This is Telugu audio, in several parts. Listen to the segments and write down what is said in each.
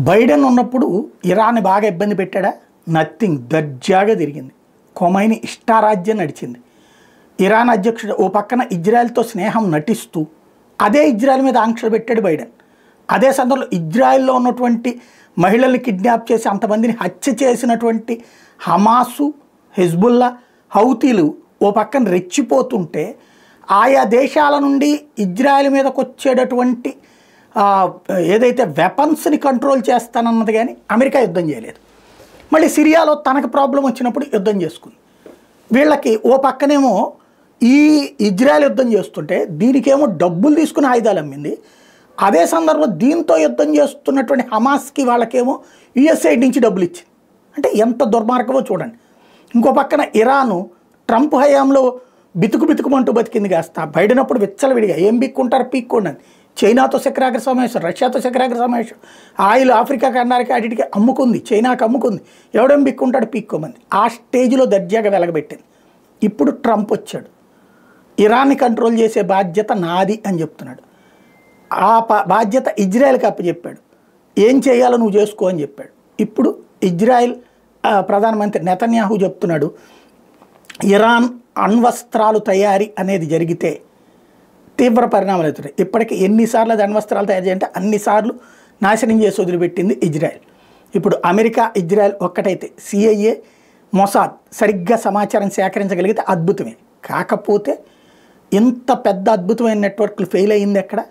బైడెన్ ఉన్నప్పుడు ఇరాన్ని బాగా ఇబ్బంది పెట్టాడా? నథింగ్, దర్జాగా తిరిగింది. ఖొమైనీ ఇష్టారాజ్యం నడిచింది. ఇరాన్ అధ్యక్షుడు ఓ పక్కన ఇజ్రాయెల్తో స్నేహం నటిస్తూ అదే ఇజ్రాయెల్ మీద ఆంక్షలు పెట్టాడు బైడెన్. అదే సందర్భంలో ఇజ్రాయెల్లో ఉన్నటువంటి మహిళల్ని కిడ్నాప్ చేసి అంతమందిని హత్య చేసినటువంటి హమాసు, హెజ్బుల్లా, హౌతీలు ఓ పక్కన రెచ్చిపోతుంటే ఆయా దేశాల నుండి ఇజ్రాయెల్ మీదకి వచ్చేటటువంటి ఏదైతే వెపన్స్ని కంట్రోల్ చేస్తానన్నది కానీ అమెరికా యుద్ధం చేయలేదు. మళ్ళీ సిరియాలో తనకు ప్రాబ్లం వచ్చినప్పుడు యుద్ధం చేసుకుంది. వీళ్ళకి ఓ పక్కనేమో ఈ ఇజ్రాయెల్ యుద్ధం చేస్తుంటే దీనికేమో డబ్బులు తీసుకుని ఆయుధాలు అమ్మింది. అదే సందర్భంలో దీంతో యుద్ధం చేస్తున్నటువంటి హమాస్కి వాళ్ళకేమో యుఎస్ఐ నుంచి డబ్బులు ఇచ్చింది. అంటే ఎంత దుర్మార్గమో చూడండి. ఇంకో పక్కన ఇరాను ట్రంప్ హయాంలో బితుకుమంటూ బతికింది కాస్త బైడెన్ అప్పుడు విచ్చలవిడిగా ఏం పీక్కుంటారు పీక్కోండి. చైనాతో శిఖరాగ్ర సమావేశం, రష్యాతో శిఖరాగ్ర సమావేశం, ఆయిల్ ఆఫ్రికా ఖండానికి అడిటికి అమ్ముకుంది, చైనాకి అమ్ముకుంది, ఎవడేం పీక్కుంటాడు పీక్కోమంది. ఆ స్టేజ్లో దర్జాగా వెలగబెట్టింది. ఇప్పుడు ట్రంప్ వచ్చాడు, ఇరాన్ని కంట్రోల్ చేసే బాధ్యత నాది అని చెప్తున్నాడు. ఆ బాధ్యత ఇజ్రాయెల్కి అప్పచెప్పాడు. ఏం చేయాలో నువ్వు చేసుకో అని చెప్పాడు. ఇప్పుడు ఇజ్రాయెల్ ప్రధానమంత్రి నెతన్యాహు చెప్తున్నాడు, ఇరాన్ అణ్వస్త్రాలు తయారీ అనేది జరిగితే తీవ్ర పరిణామాలు అవుతున్నాయి. ఇప్పటికీ ఎన్నిసార్లు అది అణ్వస్త్రాలు తయారు చేయాలంటే అన్నిసార్లు నాశనం చేసి వదిలిపెట్టింది ఇజ్రాయెల్. ఇప్పుడు అమెరికా, ఇజ్రాయెల్ ఒక్కటైతే సిఐఏ, మొసాద్ సరిగ్గా సమాచారం సేకరించగలిగితే అద్భుతమే. కాకపోతే ఇంత పెద్ద అద్భుతమైన నెట్వర్క్లు ఫెయిల్ అయ్యింది ఎక్కడ?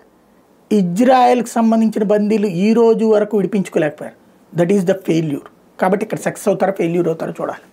ఇజ్రాయెల్కి సంబంధించిన బందీలు ఈ రోజు వరకు విడిపించుకోలేకపోయారు. That is the failure. కాబట్టి ఇక్కడ సక్సెస్ అవుతారో ఫెయిల్యూర్ అవుతారో చూడాలి.